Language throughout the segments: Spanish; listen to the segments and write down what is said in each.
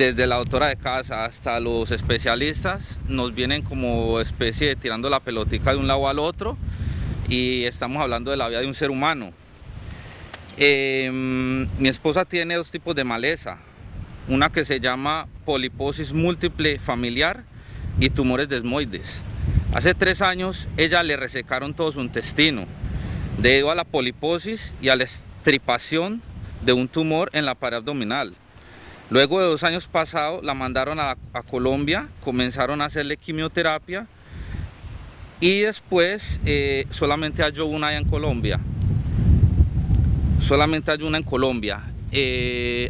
desde la doctora de casa hasta los especialistas nos vienen como especie de tirando la pelotica de un lado al otro y estamos hablando de la vida de un ser humano. Mi esposa tiene dos tipos de maleza, una que se llama poliposis múltiple familiar y tumores desmoides. Hace 3 años ella le resecaron todo su intestino debido a la poliposis y a la extirpación de un tumor en la pared abdominal. Luego de 2 años pasados la mandaron a Colombia, comenzaron a hacerle quimioterapia y después solamente halló una allá en Colombia. Solamente hay una en Colombia.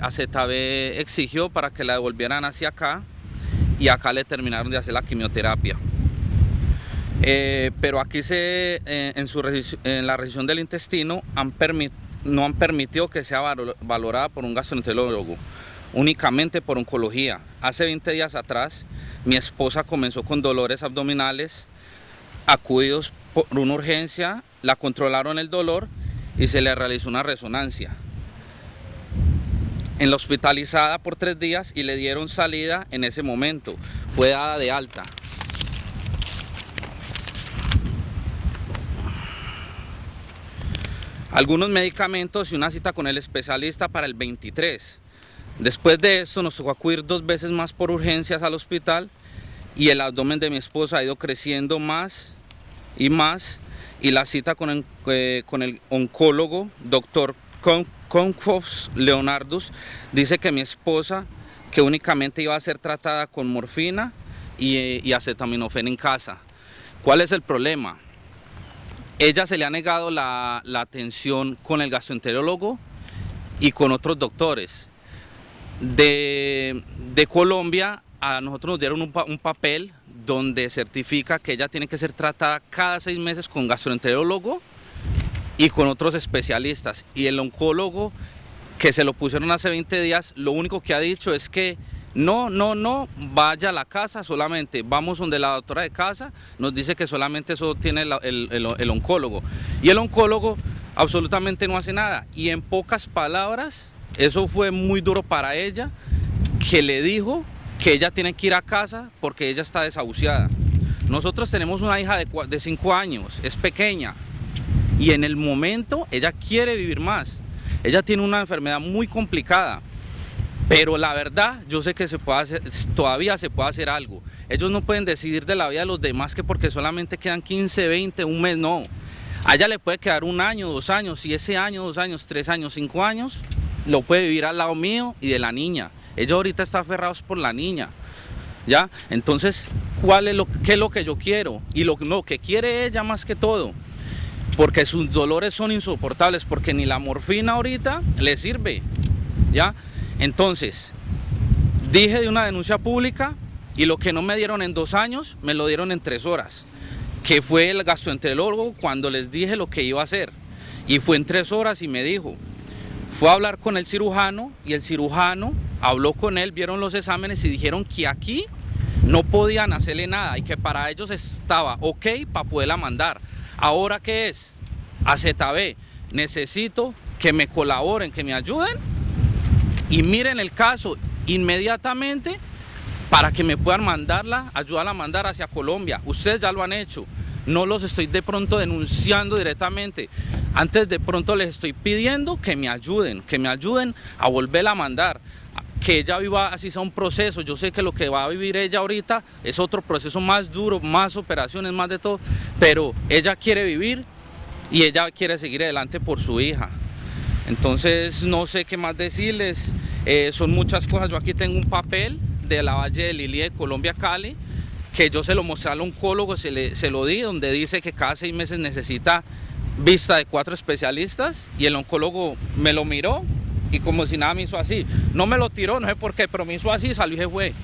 AZB exigió para que la devolvieran hacia acá y acá le terminaron de hacer la quimioterapia. Pero aquí en la resección del intestino no han permitido que sea valorada por un gastroenterólogo, únicamente por oncología. Hace 20 días atrás mi esposa comenzó con dolores abdominales, acudidos por una urgencia, la controlaron el dolor y se le realizó una resonancia. En la hospitalizada por 3 días y le dieron salida en ese momento. Fue dada de alta. Algunos medicamentos y una cita con el especialista para el 23. Después de esto nos tocó acudir 2 veces más por urgencias al hospital y el abdomen de mi esposa ha ido creciendo más y más. Y la cita con el oncólogo, doctor Confos Leonardus, dice que mi esposa que únicamente iba a ser tratada con morfina y acetaminofén en casa. ¿Cuál es el problema? Ella se le ha negado la atención con el gastroenterólogo y con otros doctores. De Colombia a nosotros nos dieron un papel donde certifica que ella tiene que ser tratada cada 6 meses con gastroenterólogo y con otros especialistas. Y el oncólogo que se lo pusieron hace 20 días, lo único que ha dicho es que no vaya a la casa, solamente vamos donde la doctora de casa, nos dice que solamente eso tiene el oncólogo. Y el oncólogo absolutamente no hace nada. Y en pocas palabras, eso fue muy duro para ella, que le dijo que ella tiene que ir a casa porque ella está desahuciada. Nosotros tenemos una hija de 5 años, es pequeña y en el momento ella quiere vivir más. Ella tiene una enfermedad muy complicada, pero la verdad yo sé que todavía se puede hacer algo. Ellos no pueden decidir de la vida de los demás que porque solamente quedan 15, 20, un mes, no. A ella le puede quedar 1 año, 2 años, y ese año, 2 años, 3 años, 5 años, lo puede vivir al lado mío y de la niña. Ellos ahorita están aferrados por la niña, ¿ya? Entonces, ¿qué es lo que yo quiero? Y lo que quiere ella más que todo, porque sus dolores son insoportables, porque ni la morfina ahorita le sirve, ¿ya? Entonces, dije de una denuncia pública y lo que no me dieron en 2 años, me lo dieron en 3 horas, que fue el gastroenterólogo cuando les dije lo que iba a hacer. Y fue en 3 horas y me dijo, fue a hablar con el cirujano y el cirujano habló con él, vieron los exámenes y dijeron que aquí no podían hacerle nada y que para ellos estaba ok para poderla mandar. ¿Ahora qué es? AZB, necesito que me colaboren, que me ayuden y miren el caso inmediatamente para que me puedan ayudarla a mandar hacia Colombia. Ustedes ya lo han hecho, no los estoy de pronto denunciando directamente. Antes de pronto les estoy pidiendo que me ayuden a volverla a mandar, que ella viva así sea un proceso. Yo sé que lo que va a vivir ella ahorita es otro proceso más duro, más operaciones, más de todo, pero ella quiere vivir y ella quiere seguir adelante por su hija. Entonces no sé qué más decirles, son muchas cosas. Yo aquí tengo un papel de la Valle de Lili de Colombia, Cali, que yo se lo mostré al oncólogo, se lo di, donde dice que cada 6 meses necesita vista de 4 especialistas y el oncólogo me lo miró y como si nada me hizo así. No me lo tiró, no sé por qué, pero me hizo así y salió y se fue.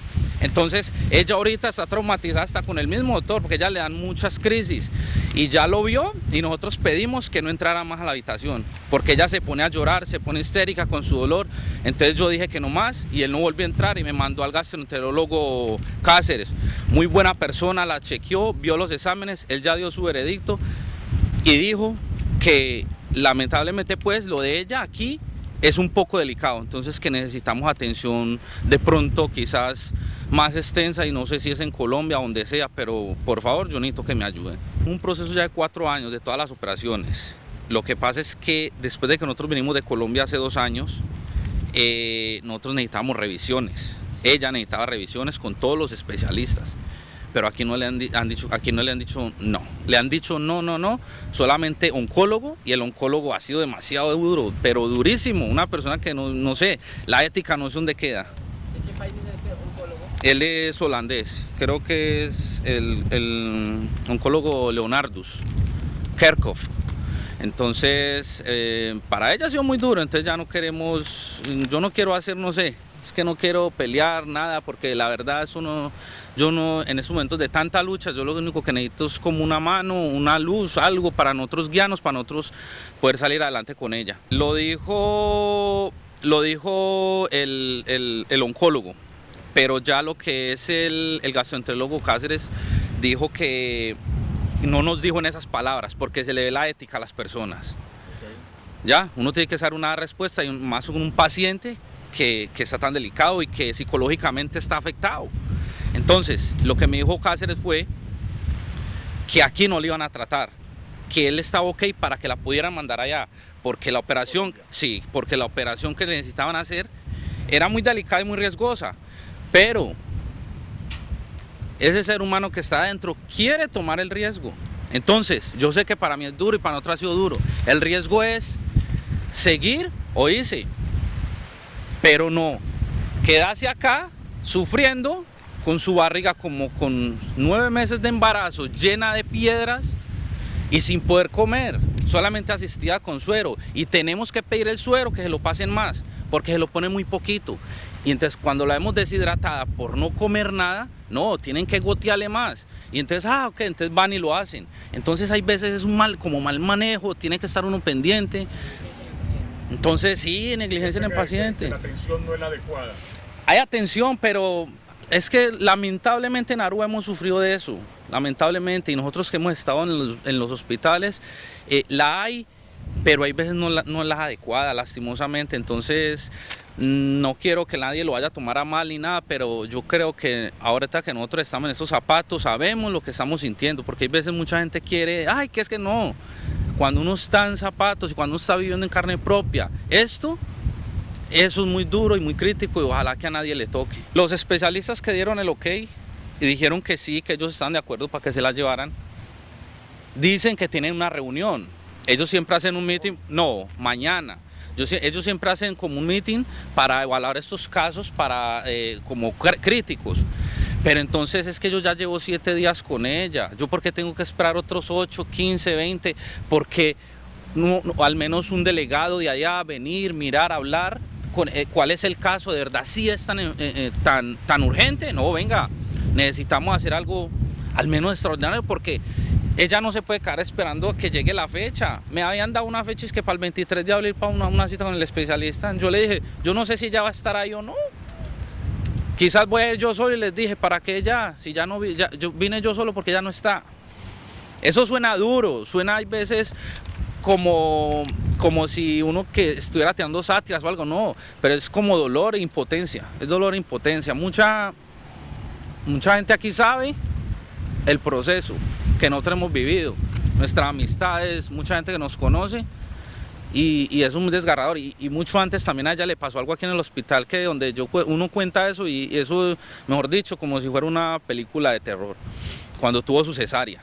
Entonces ella ahorita está traumatizada hasta con el mismo doctor porque ella le dan muchas crisis y ya lo vio y nosotros pedimos que no entrara más a la habitación porque ella se pone a llorar, se pone histérica con su dolor. Entonces yo dije que no más y él no volvió a entrar y me mandó al gastroenterólogo Cáceres. Muy buena persona, la chequeó, vio los exámenes, él ya dio su veredicto y dijo que lamentablemente pues lo de ella aquí es un poco delicado, entonces que necesitamos atención de pronto quizás más extensa, y no sé si es en Colombia o donde sea, pero por favor yo necesito que me ayuden. Un proceso ya de 4 años de todas las operaciones. Lo que pasa es que después de que nosotros venimos de Colombia hace 2 años, nosotros necesitábamos revisiones. Ella necesitaba revisiones con todos los especialistas, pero aquí no le han dicho, aquí no le han dicho no. Le han dicho no, solamente oncólogo, y el oncólogo ha sido demasiado duro, pero durísimo. Una persona que no sé, la ética no sé dónde queda. ¿De qué país es este oncólogo? Él es holandés, creo que es el oncólogo Leonardus Kerkhoff. Entonces, para ella ha sido muy duro, entonces ya no queremos, yo no quiero hacer, no sé, es que no quiero pelear nada, porque la verdad eso no, yo no, en estos momentos de tanta lucha, yo lo único que necesito es como una mano, una luz, algo para nosotros guiarnos, para nosotros poder salir adelante con ella. Lo dijo el oncólogo, pero ya lo que es el gastroenterólogo Cáceres dijo que no nos dijo en esas palabras, porque se le ve la ética a las personas. Okay. Ya, uno tiene que dar una respuesta, y más con un paciente que está tan delicado y que psicológicamente está afectado. Entonces, lo que me dijo Cáceres fue que aquí no le iban a tratar, que él estaba ok para que la pudieran mandar allá, porque la operación, sí, porque la operación que le necesitaban hacer era muy delicada y muy riesgosa, pero ese ser humano que está adentro quiere tomar el riesgo. Entonces, yo sé que para mí es duro y para nosotros ha sido duro. El riesgo es seguir o irse, pero no quedarse acá sufriendo con su barriga como con 9 meses de embarazo, llena de piedras y sin poder comer, solamente asistida con suero. Y tenemos que pedir el suero que se lo pasen más, porque se lo pone muy poquito. Y entonces cuando la vemos deshidratada por no comer nada, no, tienen que gotearle más. Y entonces, ok, entonces van y lo hacen. Entonces hay veces es un mal manejo, tiene que estar uno pendiente. Entonces sí, negligencia en el paciente. La atención no es la adecuada. Hay atención, pero es que lamentablemente en Aruba hemos sufrido de eso, lamentablemente, y nosotros que hemos estado en los hospitales, la hay, pero hay veces no es la adecuada, lastimosamente. Entonces no quiero que nadie lo vaya a tomar a mal ni nada, pero yo creo que ahorita que nosotros estamos en estos zapatos, sabemos lo que estamos sintiendo, porque hay veces mucha gente quiere, ay, que es que no. Cuando uno está en zapatos y cuando uno está viviendo en carne propia, eso es muy duro y muy crítico, y ojalá que a nadie le toque. Los especialistas que dieron el ok y dijeron que sí, que ellos están de acuerdo para que se la llevaran, dicen que tienen una reunión. Ellos siempre hacen un meeting, no, mañana. Ellos siempre hacen como un meeting para evaluar estos casos como críticos. Pero entonces es que yo ya llevo 7 días con ella. ¿Yo por qué tengo que esperar otros 8, 15, 20? Porque al menos un delegado de allá venir, mirar, hablar, cuál es el caso, de verdad, si es tan urgente. No, venga, necesitamos hacer algo al menos extraordinario, porque ella no se puede quedar esperando a que llegue la fecha. Me habían dado una fecha, es que para el 23 de abril, para una cita con el especialista. Yo le dije, yo no sé si ella va a estar ahí o no. Quizás voy a ir yo solo, y les dije, ¿para qué ella? Si ya no yo vine yo solo porque ella no está. Eso suena duro, suena hay veces como si uno que estuviera tirando sátiras o algo, no, pero es como dolor e impotencia, es dolor e impotencia. Mucha gente aquí sabe el proceso que nosotros hemos vivido, nuestras amistades, mucha gente que nos conoce, y es un desgarrador, y mucho antes también a ella le pasó algo aquí en el hospital, que donde uno cuenta eso, y eso, mejor dicho, como si fuera una película de terror, cuando tuvo su cesárea.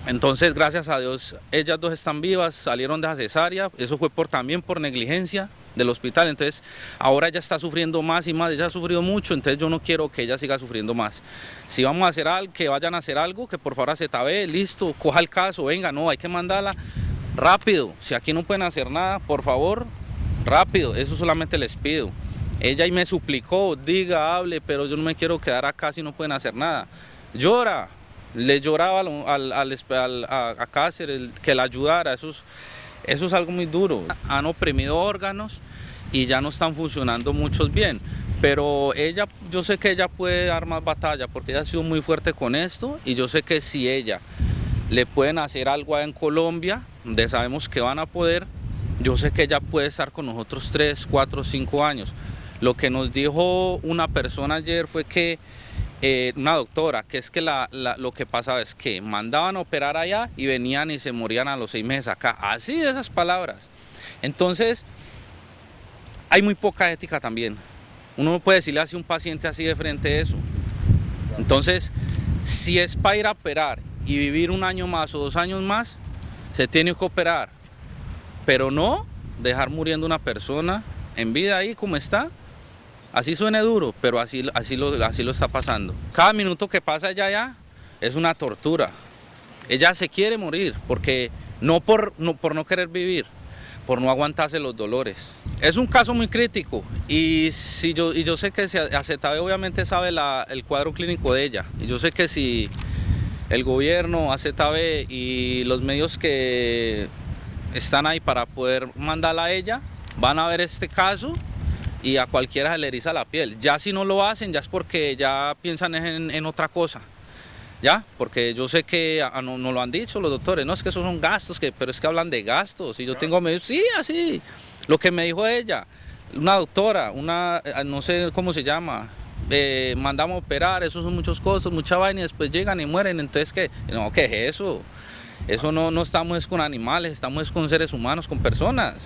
Entonces, gracias a Dios, ellas dos están vivas, salieron de esa cesárea. Eso fue también por negligencia del hospital. Entonces, ahora ella está sufriendo más y más, ella ha sufrido mucho, entonces yo no quiero que ella siga sufriendo más. Si vamos a hacer algo, que vayan a hacer algo, que por favor a ZB, listo, coja el caso, venga, no, hay que mandarla rápido. Si aquí no pueden hacer nada, por favor, rápido, eso solamente les pido. Ella y me suplicó, diga, hable, pero yo no me quiero quedar acá si no pueden hacer nada. Llora. Le lloraba a Cáceres que la ayudara. Eso es algo muy duro. Han oprimido órganos y ya no están funcionando muchos bien, pero ella, yo sé que ella puede dar más batalla, porque ella ha sido muy fuerte con esto, y yo sé que si ella le pueden hacer algo en Colombia, donde sabemos que van a poder, yo sé que ella puede estar con nosotros 3, 4, 5 años. Lo que nos dijo una persona ayer fue que, una doctora, que es que lo que pasaba es que mandaban a operar allá y venían y se morían a los 6 meses acá. Así de esas palabras. Entonces, hay muy poca ética también. Uno no puede decirle así a un paciente así de frente eso. Entonces, si es para ir a operar y vivir 1 año más o 2 años más, se tiene que operar. Pero no dejar muriendo una persona en vida ahí como está. Así suene duro, pero así lo está pasando. Cada minuto que pasa ya es una tortura. Ella se quiere morir, porque no por no querer vivir, por no aguantarse los dolores. Es un caso muy crítico y yo sé que Acetabe obviamente sabe el cuadro clínico de ella. Y yo sé que si el gobierno, Acetabe y los medios que están ahí para poder mandarla a ella, van a ver este caso y a cualquiera se le eriza la piel. Ya si no lo hacen, ya es porque ya piensan en otra cosa. ¿Ya? Porque yo sé que no lo han dicho los doctores, no es que esos son gastos, pero es que hablan de gastos. Y yo tengo medios, sí, así. Lo que me dijo ella, una doctora, no sé cómo se llama, mandamos a operar, esos son muchos costos, mucha vaina, y después llegan y mueren. Entonces, ¿qué? No, ¿qué es eso? Eso no estamos con animales, estamos con seres humanos, con personas.